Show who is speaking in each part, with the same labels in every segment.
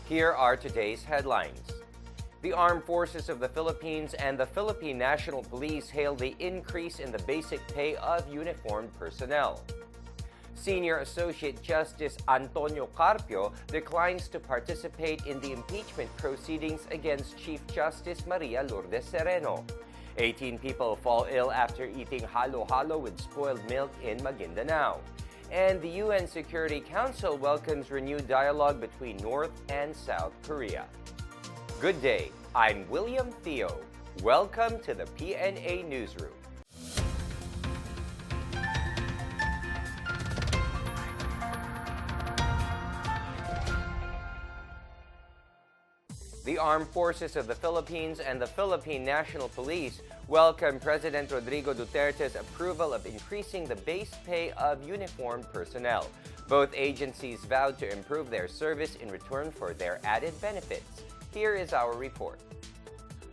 Speaker 1: Here are today's headlines. The Armed Forces of the Philippines and the Philippine National Police hailed the increase in the basic pay of uniformed personnel. Senior Associate Justice Antonio Carpio declines to participate in the impeachment proceedings against Chief Justice Maria Lourdes Sereno. 18 people fall ill after eating halo-halo with spoiled milk in Maguindanao. And the UN Security Council welcomes renewed dialogue between North and South Korea. Good day, I'm William Theo. Welcome to the PNA Newsroom. The Armed Forces of the Philippines and the Philippine National Police welcome President Rodrigo Duterte's approval of increasing the base pay of uniformed personnel. Both agencies vowed to improve their service in return for their added benefits. Here is our report.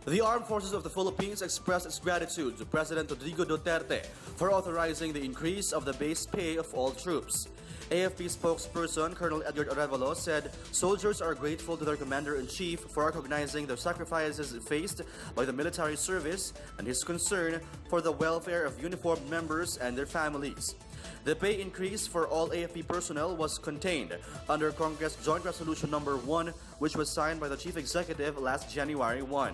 Speaker 2: The Armed Forces of the Philippines expressed its gratitude to President Rodrigo Duterte for authorizing the increase of the base pay of all troops. AFP spokesperson Colonel Edward Arevalo said soldiers are grateful to their commander-in-chief for recognizing the sacrifices faced by the military service and his concern for the welfare of uniformed members and their families. The pay increase for all AFP personnel was contained under Congress Joint Resolution Number 1, which was signed by the Chief Executive last January 1.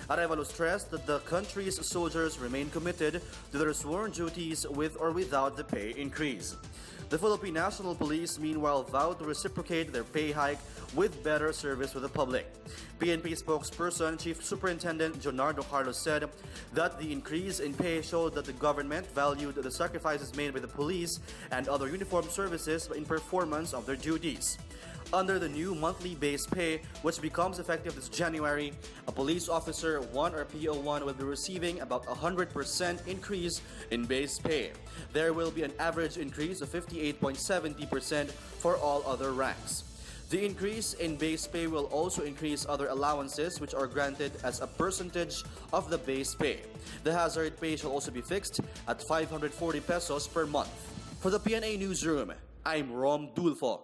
Speaker 2: Arevalo stressed that the country's soldiers remain committed to their sworn duties with or without the pay increase. The Philippine National Police, meanwhile, vowed to reciprocate their pay hike with better service with the public. PNP spokesperson Chief Superintendent Jonardo Carlos said that the increase in pay showed that the government valued the sacrifices made by the police and other uniformed services in performance of their duties. Under the new monthly base pay, which becomes effective this January, a police officer 1 or PO1 will be receiving about 100% increase in base pay. There will be an average increase of 58.70% for all other ranks. The increase in base pay will also increase other allowances which are granted as a percentage of the base pay. The hazard pay shall also be fixed at 540 pesos per month. For the PNA Newsroom, I'm Rom Dulfo.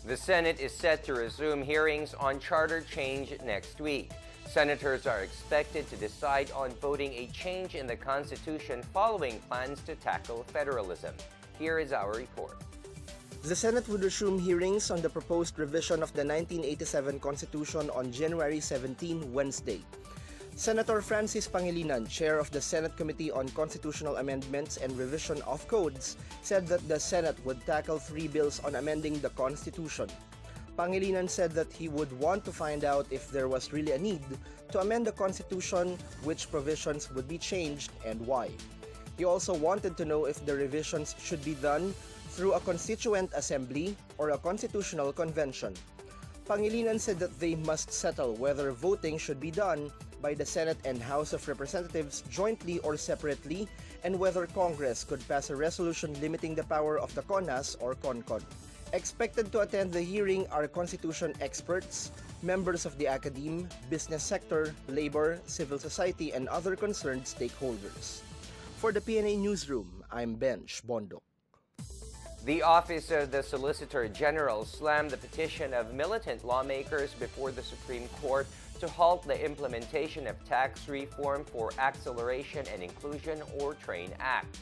Speaker 1: The Senate is set to resume hearings on charter change next week. Senators are expected to decide on voting a change in the Constitution following plans to tackle federalism. Here is our report.
Speaker 3: The Senate would resume hearings on the proposed revision of the 1987 Constitution on January 17, Wednesday. Senator Francis Pangilinan, chair of the Senate Committee on Constitutional Amendments and Revision of Codes, said that the Senate would tackle 3 bills on amending the Constitution. Pangilinan said that he would want to find out if there was really a need to amend the Constitution, which provisions would be changed, and why. He also wanted to know if the revisions should be done through a constituent assembly or a constitutional convention. Pangilinan said that they must settle whether voting should be done by the Senate and House of Representatives jointly or separately, and whether Congress could pass a resolution limiting the power of the CONAS or CONCON. Expected to attend the hearing are Constitution experts, members of the academe, business sector, labor, civil society, and other concerned stakeholders. For the PNA Newsroom, I'm Benj Bondok.
Speaker 1: The Office of the Solicitor General slammed the petition of militant lawmakers before the Supreme Court to halt the implementation of tax reform for Acceleration and Inclusion or TRAIN Act.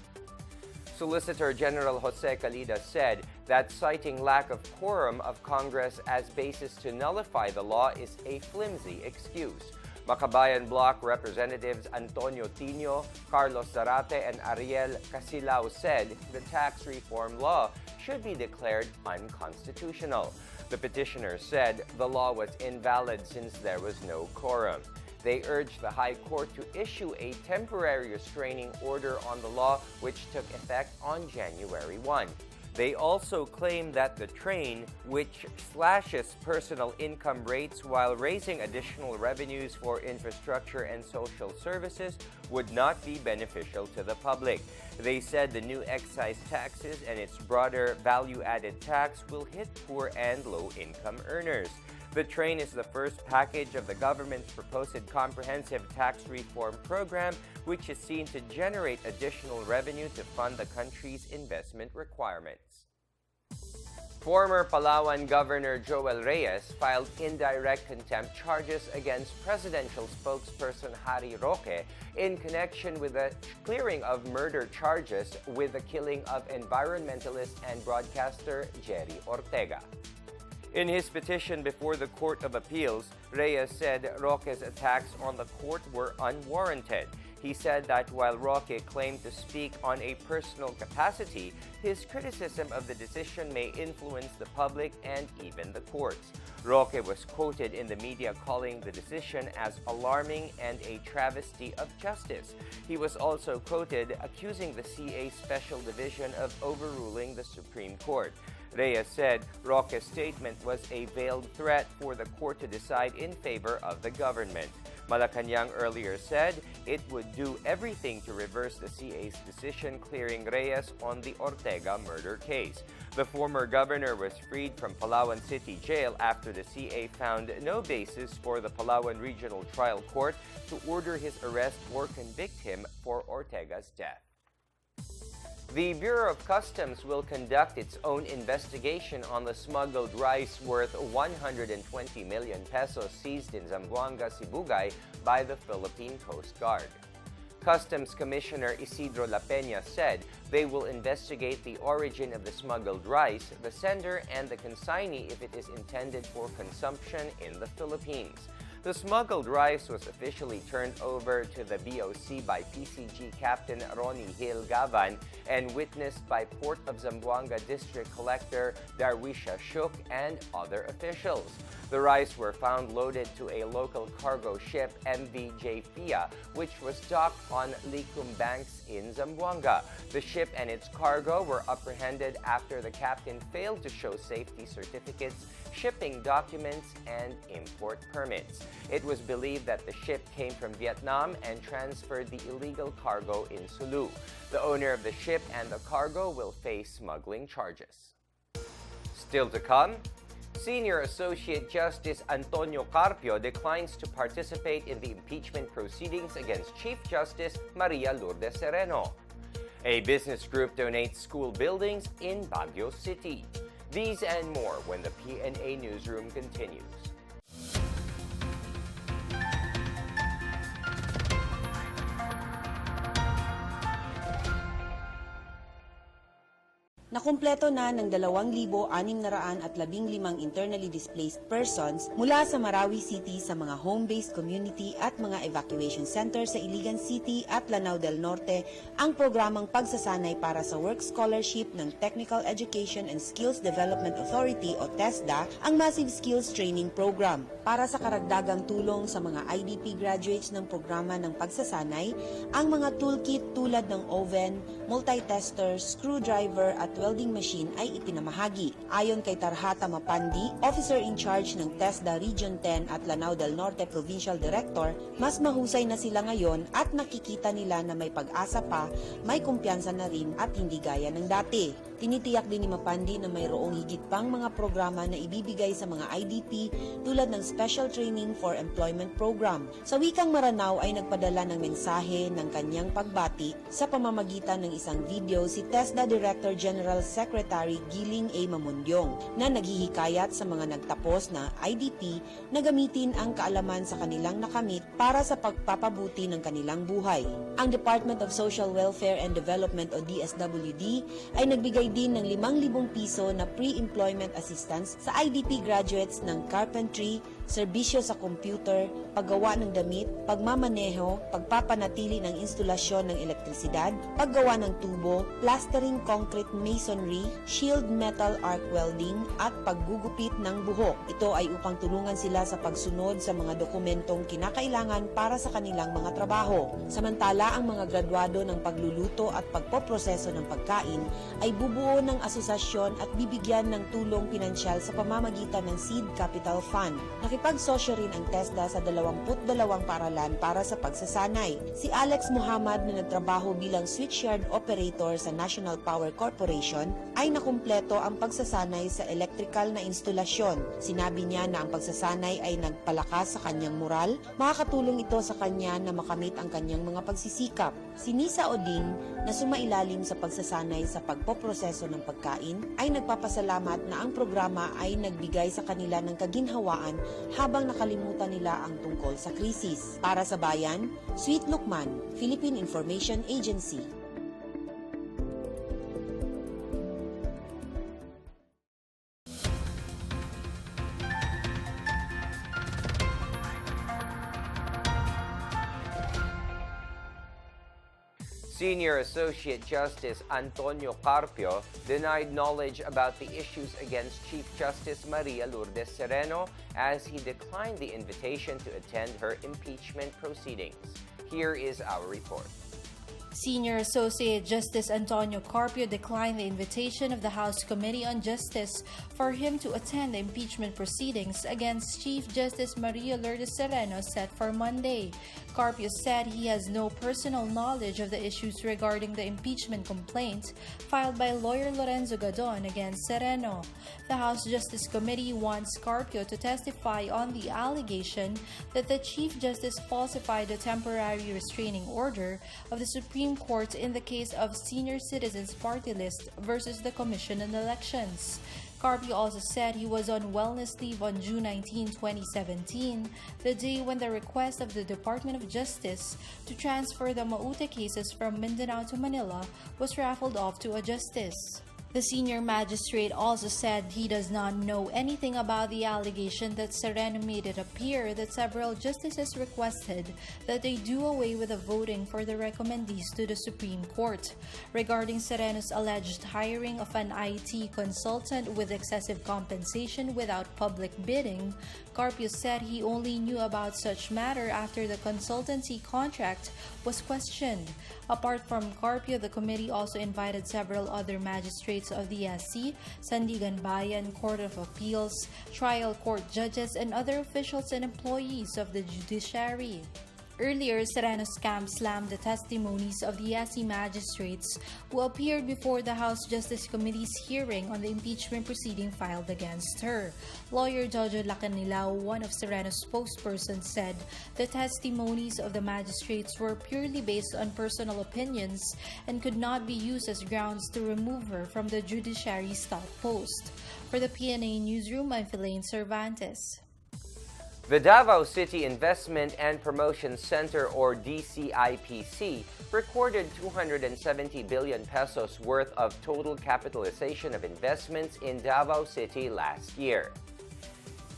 Speaker 1: Solicitor General Jose Calida said that citing lack of quorum of Congress as basis to nullify the law is a flimsy excuse. Makabayan Bloc Representatives Antonio Tino, Carlos Zarate, and Ariel Casilao said the tax reform law should be declared unconstitutional. The petitioners said the law was invalid since there was no quorum. They urged the High Court to issue a temporary restraining order on the law, which took effect on January 1. They also claim that the TRAIN, which slashes personal income rates while raising additional revenues for infrastructure and social services, would not be beneficial to the public. They said the new excise taxes and its broader value-added tax will hit poor and low-income earners. The TRAIN is the first package of the government's proposed comprehensive tax reform program, which is seen to generate additional revenue to fund the country's investment requirements. Former Palawan Governor Joel Reyes filed indirect contempt charges against presidential spokesperson Harry Roque in connection with the clearing of murder charges with the killing of environmentalist and broadcaster Jerry Ortega. In his petition before the Court of Appeals, Reyes said Roque's attacks on the court were unwarranted. He said that while Roque claimed to speak on a personal capacity, his criticism of the decision may influence the public and even the courts. Roque was quoted in the media calling the decision as alarming and a travesty of justice. He was also quoted accusing the CA Special Division of overruling the Supreme Court. Reyes said Roque's statement was a veiled threat for the court to decide in favor of the government. Malacanang earlier said it would do everything to reverse the CA's decision clearing Reyes on the Ortega murder case. The former governor was freed from Palawan City Jail after the CA found no basis for the Palawan Regional Trial Court to order his arrest or convict him for Ortega's death. The Bureau of Customs will conduct its own investigation on the smuggled rice worth 120 million pesos seized in Zamboanga, Sibugay by the Philippine Coast Guard. Customs Commissioner Isidro La Peña said they will investigate the origin of the smuggled rice, the sender, and the consignee if it is intended for consumption in the Philippines. The smuggled rice was officially turned over to the BOC by PCG Captain Ronnie Hill Gavan and witnessed by Port of Zamboanga District Collector Darwisha Shuk and other officials. The rice were found loaded to a local cargo ship, MV Fia, which was docked on Licum Banks in Zamboanga. The ship and its cargo were apprehended after the captain failed to show safety certificates, shipping documents, and import permits. It was believed that the ship came from Vietnam and transferred the illegal cargo in Sulu. The owner of the ship and the cargo will face smuggling charges. Still to come, Senior Associate Justice Antonio Carpio declines to participate in the impeachment proceedings against Chief Justice Maria Lourdes Sereno. A business group donates school buildings in Baguio City. These and more when the PNA Newsroom continues.
Speaker 4: Nakumpleto na ng 2,615 internally displaced persons mula sa Marawi City sa mga home-based community at mga evacuation center sa Iligan City at Lanao del Norte ang programang pagsasanay para sa Work Scholarship ng Technical Education and Skills Development Authority o TESDA, ang Massive Skills Training Program. Para sa karagdagang tulong sa mga IDP graduates ng programa ng pagsasanay, ang mga toolkit tulad ng oven, multitester, screwdriver at welding machine ay ipinamahagi. Ayon kay Tarhata Mapandi, Officer in Charge ng TESDA Region 10 at Lanao del Norte Provincial Director, mas mahusay na sila ngayon at nakikita nila na may pag-asa pa, may kumpiyansa na rin at hindi gaya ng dati. Tinitiyak din ni Mapandi na mayroong higit pang mga programa na ibibigay sa mga IDP tulad ng Special Training for Employment Program. Sa wikang Maranao ay nagpadala ng mensahe ng kanyang pagbati sa pamamagitan ng isang video si TESDA Director General Secretary Giling A. Mamundyong na naghihikayat sa mga nagtapos na IDP na gamitin ang kaalaman sa kanilang nakamit para sa pagpapabuti ng kanilang buhay. Ang Department of Social Welfare and Development o DSWD ay nagbigay din ng 5,000 piso na pre-employment assistance sa IDP graduates ng carpentry, serbisyo sa computer, paggawa ng damit, pagmamaneho, pagpapanatili ng instalasyon ng elektrisidad, paggawa ng tubo, plastering concrete masonry, shield metal arc welding, at paggugupit ng buhok. Ito ay upang tulungan sila sa pagsunod sa mga dokumentong kinakailangan para sa kanilang mga trabaho. Samantala, ang mga graduado ng pagluluto at pagpoproseso ng pagkain ay bubuo ng asosasyon at bibigyan ng tulong pinansyal sa pamamagitan ng Seed Capital Fund. Nakipagsosyo rin ang TESDA sa 22 paaralan para sa pagsasanay. Si Alex Muhammad na nagtrabaho bilang switchyard operator sa National Power Corporation ay nakumpleto ang pagsasanay sa electrical na instalasyon. Sinabi niya na ang pagsasanay ay nagpalakas sa kanyang moral, makakatulong ito sa kanya na makamit ang kanyang mga pagsisikap. Si Nisa Oding, na sumailalim sa pagsasanay sa pagpoproseso ng pagkain, ay nagpapasalamat na ang programa ay nagbigay sa kanila ng kaginhawaan habang nakalimutan nila ang tungkol sa krisis. Para sa Bayan, Sweet Lukman, Philippine Information Agency.
Speaker 1: Senior Associate Justice Antonio Carpio denied knowledge about the issues against Chief Justice Maria Lourdes Sereno as he declined the invitation to attend her impeachment proceedings. Here is our report.
Speaker 5: Senior Associate Justice Antonio Carpio declined the invitation of the House Committee on Justice for him to attend the impeachment proceedings against Chief Justice Maria Lourdes Sereno set for Monday. Carpio said he has no personal knowledge of the issues regarding the impeachment complaint filed by lawyer Lorenzo Gadon against Sereno. The House Justice Committee wants Carpio to testify on the allegation that the Chief Justice falsified the temporary restraining order of the Supreme Court in the case of Senior Citizens Party List versus the Commission on Elections. Carpio also said he was on wellness leave on June 19, 2017, the day when the request of the Department of Justice to transfer the Maute cases from Mindanao to Manila was raffled off to a justice. The senior magistrate also said he does not know anything about the allegation that Sereno made it appear that several justices requested that they do away with the voting for the recommendees to the Supreme Court. Regarding Sereno's alleged hiring of an IT consultant with excessive compensation without public bidding, Carpio said he only knew about such matter after the consultancy contract was questioned. Apart from Carpio, the committee also invited several other magistrates of the SC, Sandigan Bayan, Court of Appeals, trial court judges, and other officials and employees of the judiciary. Earlier, Sereno's camp slammed the testimonies of the SC magistrates who appeared before the House Justice Committee's hearing on the impeachment proceeding filed against her. Lawyer Jojo Lacanilao, one of Sereno's spokespersons, said the testimonies of the magistrates were purely based on personal opinions and could not be used as grounds to remove her from the judiciary staff post. For the PNA Newsroom, I'm Philippine Cervantes.
Speaker 1: The Davao City Investment and Promotion Center, or DCIPC, recorded 270 billion pesos worth of total capitalization of investments in Davao City last year.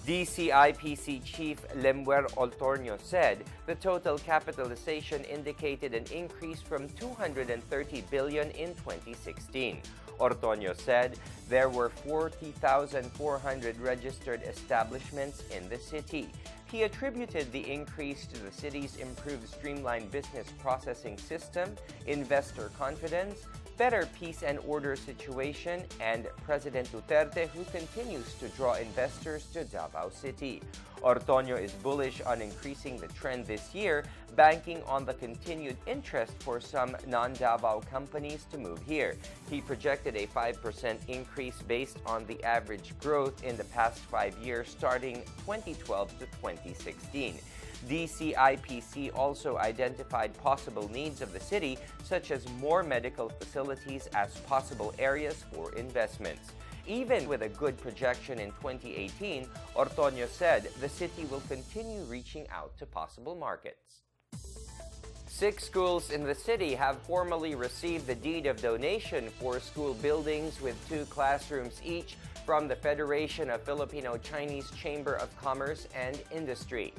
Speaker 1: DCIPC Chief Lemuel Oltornio said the total capitalization indicated an increase from 230 billion in 2016. Ortonio said there were 40,400 registered establishments in the city. He attributed the increase to the city's improved streamlined business processing system, investor confidence, better peace and order situation, and President Duterte, who continues to draw investors to Davao City. Ortonio is bullish on increasing the trend this year, banking on the continued interest for some non-Davao companies to move here. He projected a 5% increase based on the average growth in the past 5 years starting 2012 to 2016. DCIPC also identified possible needs of the city, such as more medical facilities, as possible areas for investments. Even with a good projection in 2018, Ortonio said the city will continue reaching out to possible markets. 6 schools in the city have formally received the deed of donation for school buildings with 2 classrooms each from the Federation of Filipino-Chinese Chamber of Commerce and Industry.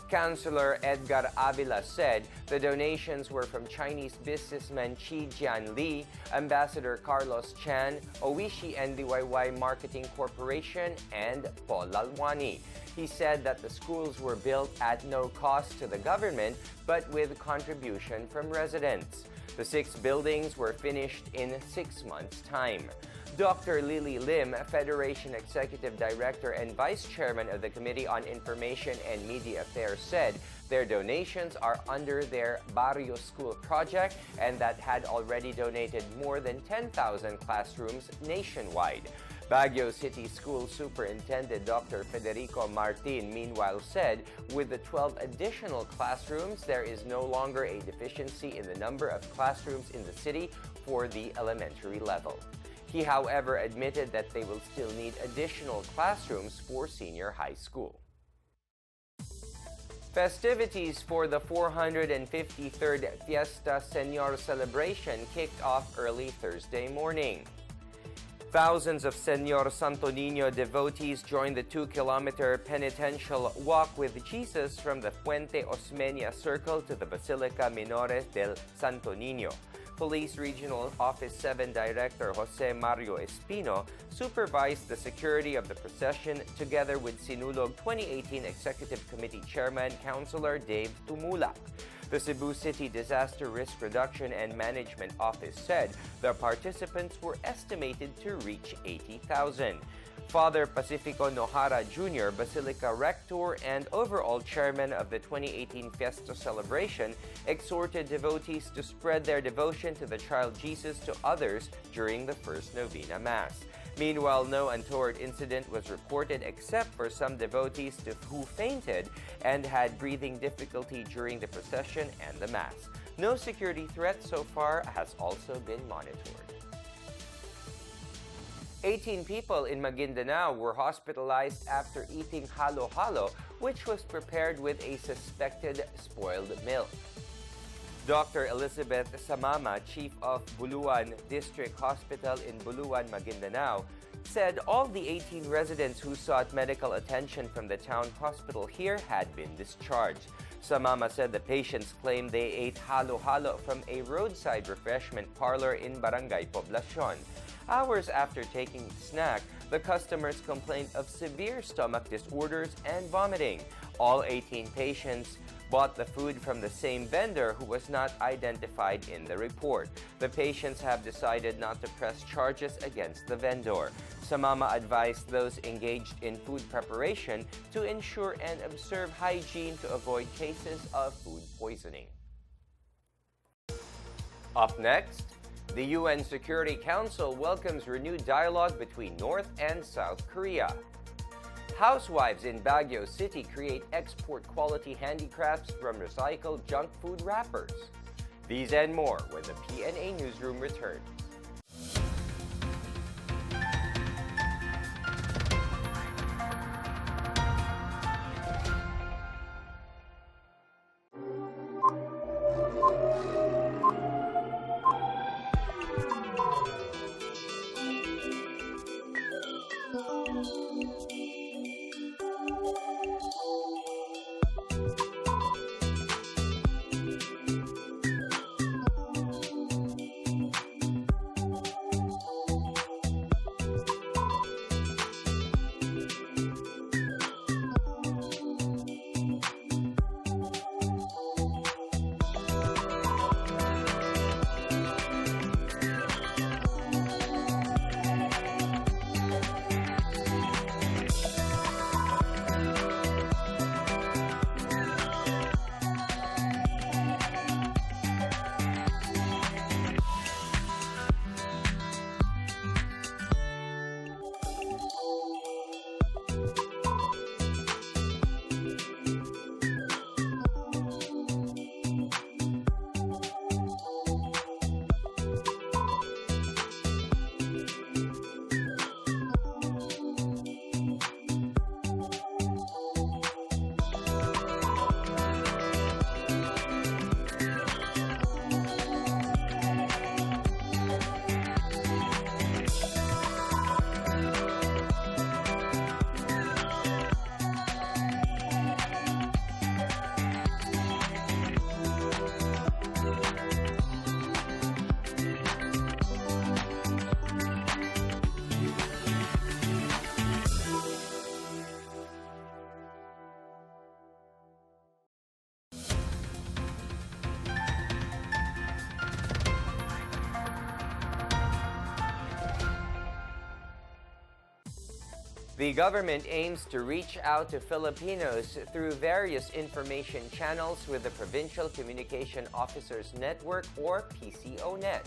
Speaker 1: Councilor Edgar Avila said the donations were from Chinese businessman Chi Jian Li, Ambassador Carlos Chan, Oishi and DIY Marketing Corporation, and Paul Lalwani. He said that the schools were built at no cost to the government, but with contribution from residents. The 6 buildings were finished in 6 months' time. Dr. Lily Lim, Federation Executive Director and Vice Chairman of the Committee on Information and Media Affairs, said their donations are under their Barrio School project and that had already donated more than 10,000 classrooms nationwide. Baguio City School Superintendent Dr. Federico Martin, meanwhile, said with the 12 additional classrooms, there is no longer a deficiency in the number of classrooms in the city for the elementary level. He, however, admitted that they will still need additional classrooms for senior high school. Festivities for the 453rd Fiesta Señor celebration kicked off early Thursday morning. Thousands of Señor Santo Niño devotees joined the 2-kilometer penitential walk with Jesus from the Puente Osmeña Circle to the Basilica Menores del Santo Niño. Police Regional Office 7 Director Jose Mario Espino supervised the security of the procession together with Sinulog 2018 Executive Committee Chairman Councilor Dave Tumulak. The Cebu City Disaster Risk Reduction and Management Office said the participants were estimated to reach 80,000. Father Pacifico Nohara Jr., Basilica Rector and overall chairman of the 2018 Fiesta celebration, exhorted devotees to spread their devotion to the child Jesus to others during the first novena Mass. Meanwhile, no untoward incident was reported except for some devotees who fainted and had breathing difficulty during the procession and the Mass. No security threat so far has also been monitored. 18 people in Maguindanao were hospitalized after eating halo-halo, which was prepared with a suspected spoiled milk. Dr. Elizabeth Samama, chief of Buluan District Hospital in Buluan, Maguindanao, said all the 18 residents who sought medical attention from the town hospital here had been discharged. Samama said the patients claimed they ate halo-halo from a roadside refreshment parlor in Barangay Poblacion. Hours after taking the snack, the customers complained of severe stomach disorders and vomiting. All 18 patients bought the food from the same vendor who was not identified in the report. The patients have decided not to press charges against the vendor. Samama advised those engaged in food preparation to ensure and observe hygiene to avoid cases of food poisoning. Up next, the UN Security Council welcomes renewed dialogue between North and South Korea. Housewives in Baguio City create export-quality handicrafts from recycled junk food wrappers. These and more when the PNA Newsroom returns. The government aims to reach out to Filipinos through various information channels with the Provincial Communication Officers Network or PCONet.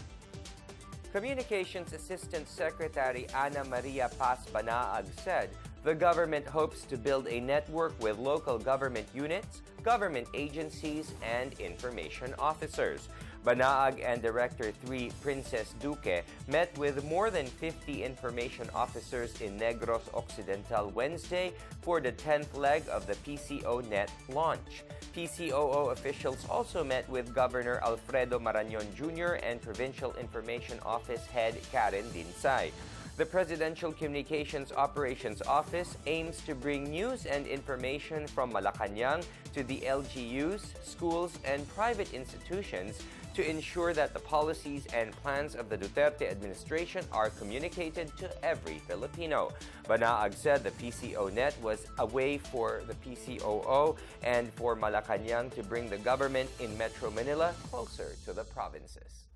Speaker 1: Communications Assistant Secretary Ana Maria Paz Banaag said the government hopes to build a network with local government units, government agencies, and information officers. Banaag and Director 3 Princess Duque met with more than 50 information officers in Negros Occidental Wednesday for the 10th leg of the PCONet launch. PCOO officials also met with Governor Alfredo Marañon Jr. and Provincial Information Office Head Karen Dinsay. The Presidential Communications Operations Office aims to bring news and information from Malacanang to the LGUs, schools, and private institutions to ensure that the policies and plans of the Duterte administration are communicated to every Filipino. Banaag said the PCONet was a way for the PCOO and for Malacanang to bring the government in Metro Manila closer to the provinces.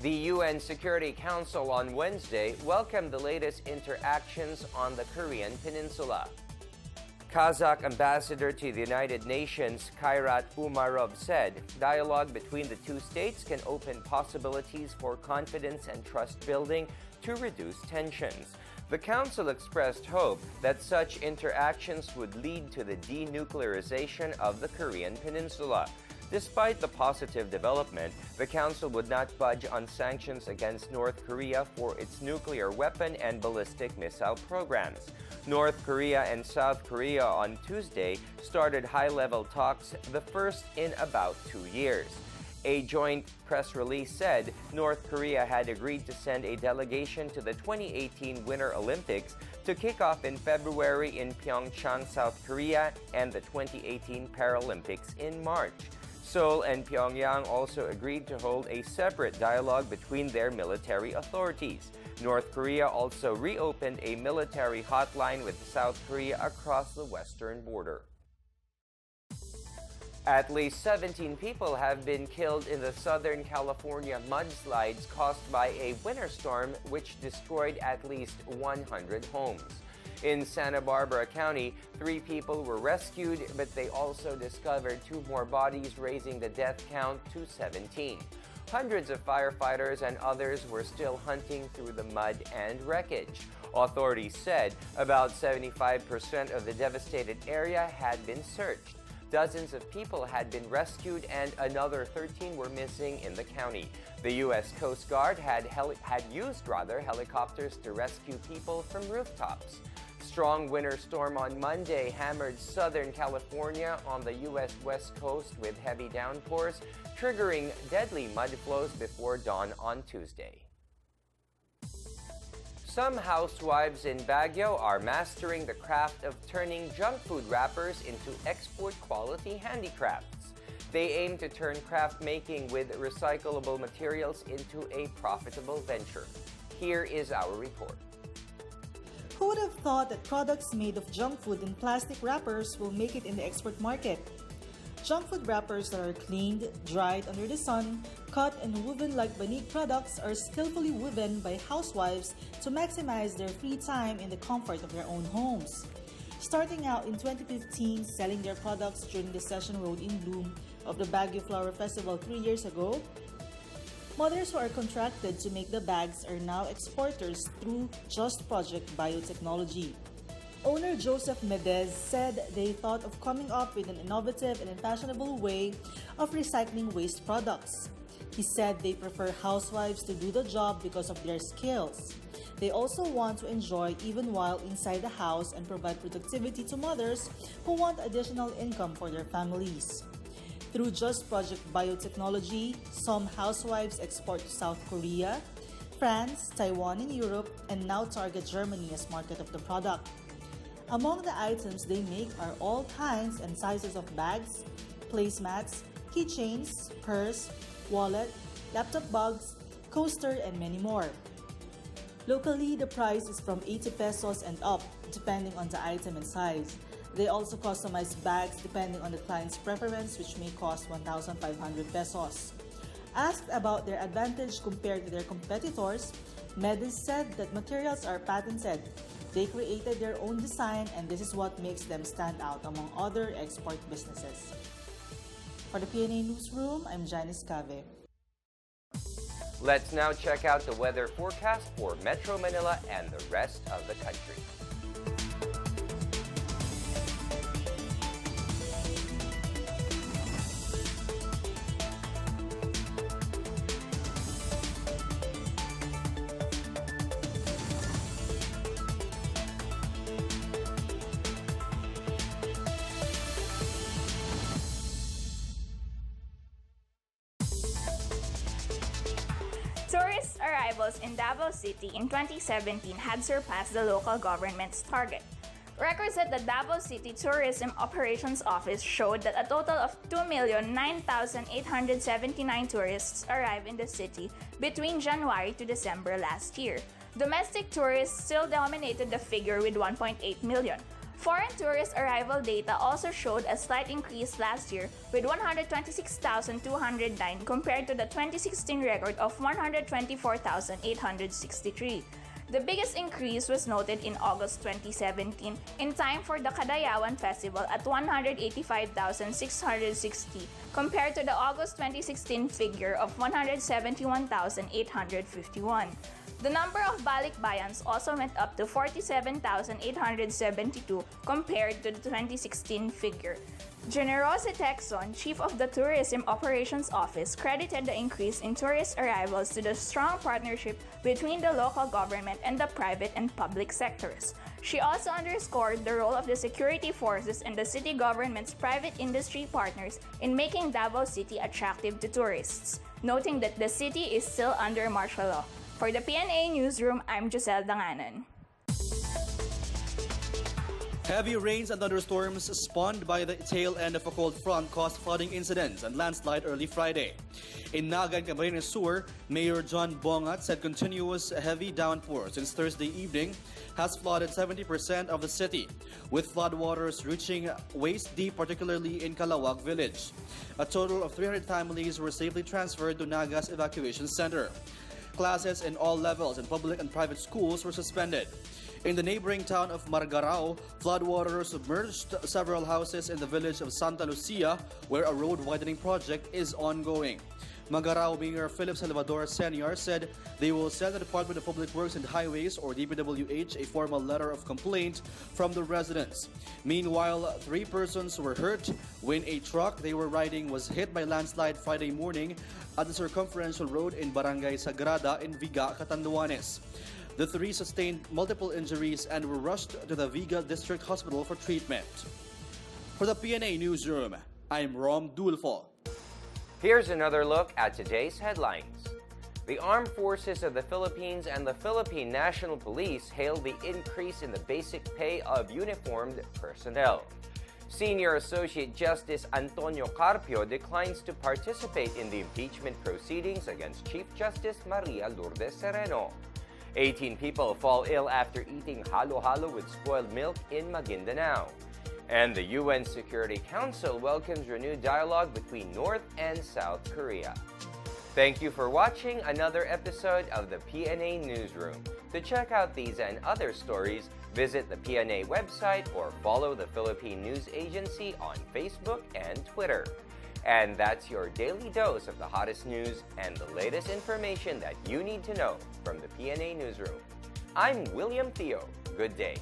Speaker 1: The UN Security Council on Wednesday welcomed the latest interactions on the Korean Peninsula. Kazakh ambassador to the United Nations, Kairat Umarov, said dialogue between the two states can open possibilities for confidence and trust building to reduce tensions. The Council expressed hope that such interactions would lead to the denuclearization of the Korean Peninsula. Despite the positive development, the Council would not budge on sanctions against North Korea for its nuclear weapon and ballistic missile programs. North Korea and South Korea on Tuesday started high-level talks, the first in about 2 years. A joint press release said North Korea had agreed to send a delegation to the 2018 Winter Olympics to kick off in February in Pyeongchang, South Korea, and the 2018 Paralympics in March. Seoul and Pyongyang also agreed to hold a separate dialogue between their military authorities. North Korea also reopened a military hotline with South Korea across the western border. At least 17 people have been killed in the Southern California mudslides caused by a winter storm which destroyed at least 100 homes. In Santa Barbara County, 3 people were rescued, but they also discovered 2 more bodies, raising the death count to 17. Hundreds of firefighters and others were still hunting through the mud and wreckage. Authorities said about 75% of the devastated area had been searched. Dozens of people had been rescued and another 13 were missing in the county. The U.S. Coast Guard had used helicopters to rescue people from rooftops. Strong winter storm on Monday hammered Southern California on the U.S. West Coast with heavy downpours, triggering deadly mud flows before dawn on Tuesday. Some housewives in Baguio are mastering the craft of turning junk food wrappers into export-quality handicrafts. They aim to turn craft making with recyclable materials into a profitable venture. Here is our report.
Speaker 6: Who would have thought that products made of junk food in plastic wrappers will make it in the export market? Junk food wrappers that are cleaned, dried under the sun, cut and woven like banig products are skillfully woven by housewives to maximize their free time in the comfort of their own homes. Starting out in 2015, selling their products during the Session Road in Bloom of the Baguio Flower Festival 3 years ago, mothers who are contracted to make the bags are now exporters through Just Project Biotechnology. Owner Joseph Medez said they thought of coming up with an innovative and fashionable way of recycling waste products. He said they prefer housewives to do the job because of their skills. They also want to enjoy even while inside the house and provide productivity to mothers who want additional income for their families. Through Just Project Biotechnology, some housewives export to South Korea, France, Taiwan, and Europe, and now target Germany as market of the product. Among the items they make are all kinds and sizes of bags, placemats, keychains, purse, wallet, laptop bags, coaster, and many more. Locally, the price is from 80 pesos and up, depending on the item and size. They also customize bags depending on the client's preference, which may cost 1,500 pesos. Asked about their advantage compared to their competitors, Medis said that materials are patented. They created their own design, and this is what makes them stand out among other export businesses. For the PNA Newsroom, I'm Janice Cave.
Speaker 1: Let's now check out the weather forecast for Metro Manila and the rest of the country.
Speaker 7: Tourist arrivals in Davao City in 2017 had surpassed the local government's target. Records at the Davao City Tourism Operations Office showed that a total of 2,009,879 tourists arrived in the city between January to December last year. Domestic tourists still dominated the figure with 1.8 million. Foreign tourist arrival data also showed a slight increase last year with 126,209 compared to the 2016 record of 124,863. The biggest increase was noted in August 2017 in time for the Kadayawan Festival at 185,660 compared to the August 2016 figure of 171,851. The number of balikbayans also went up to 47,872 compared to the 2016 figure. Generosa Texon, chief of the Tourism Operations Office, credited the increase in tourist arrivals to the strong partnership between the local government and the private and public sectors. She also underscored the role of the security forces and the city government's private industry partners in making Davao City attractive to tourists, noting that the city is still under martial law. For the PNA Newsroom, I'm Giselle Danganan.
Speaker 2: Heavy rains and thunderstorms spawned by the tail end of a cold front caused flooding incidents and landslide early Friday. In Naga and Camarines Sur, Mayor John Bongat said continuous heavy downpour since Thursday evening has flooded 70% of the city, with floodwaters reaching waist deep, particularly in Calawag village. A total of 300 families were safely transferred to Naga's evacuation center. Classes in all levels in public and private schools were suspended. In the neighboring town of Margarao, floodwaters submerged several houses in the village of Santa Lucia, where a road widening project is ongoing. Margarao Mayor Philip Salvador Sr. said they will send the Department of Public Works and Highways, or DPWH, a formal letter of complaint from the residents. Meanwhile, 3 persons were hurt when a truck they were riding was hit by landslide Friday morning at the circumferential road in Barangay Sagrada in Viga, Catanduanes. The 3 sustained multiple injuries and were rushed to the Viga District Hospital for treatment. For the PNA Newsroom, I'm Rom Dulfo.
Speaker 1: Here's another look at today's headlines. The Armed Forces of the Philippines and the Philippine National Police hailed the increase in the basic pay of uniformed personnel. Senior Associate Justice Antonio Carpio declines to participate in the impeachment proceedings against Chief Justice Maria Lourdes Sereno. 18 people fall ill after eating halo-halo with spoiled milk in Maguindanao. And the UN Security Council welcomes renewed dialogue between North and South Korea. Thank you for watching another episode of the PNA Newsroom. To check out these and other stories, visit the PNA website or follow the Philippine News Agency on Facebook and Twitter. And that's your daily dose of the hottest news and the latest information that you need to know from the PNA Newsroom. I'm William Theo. Good day.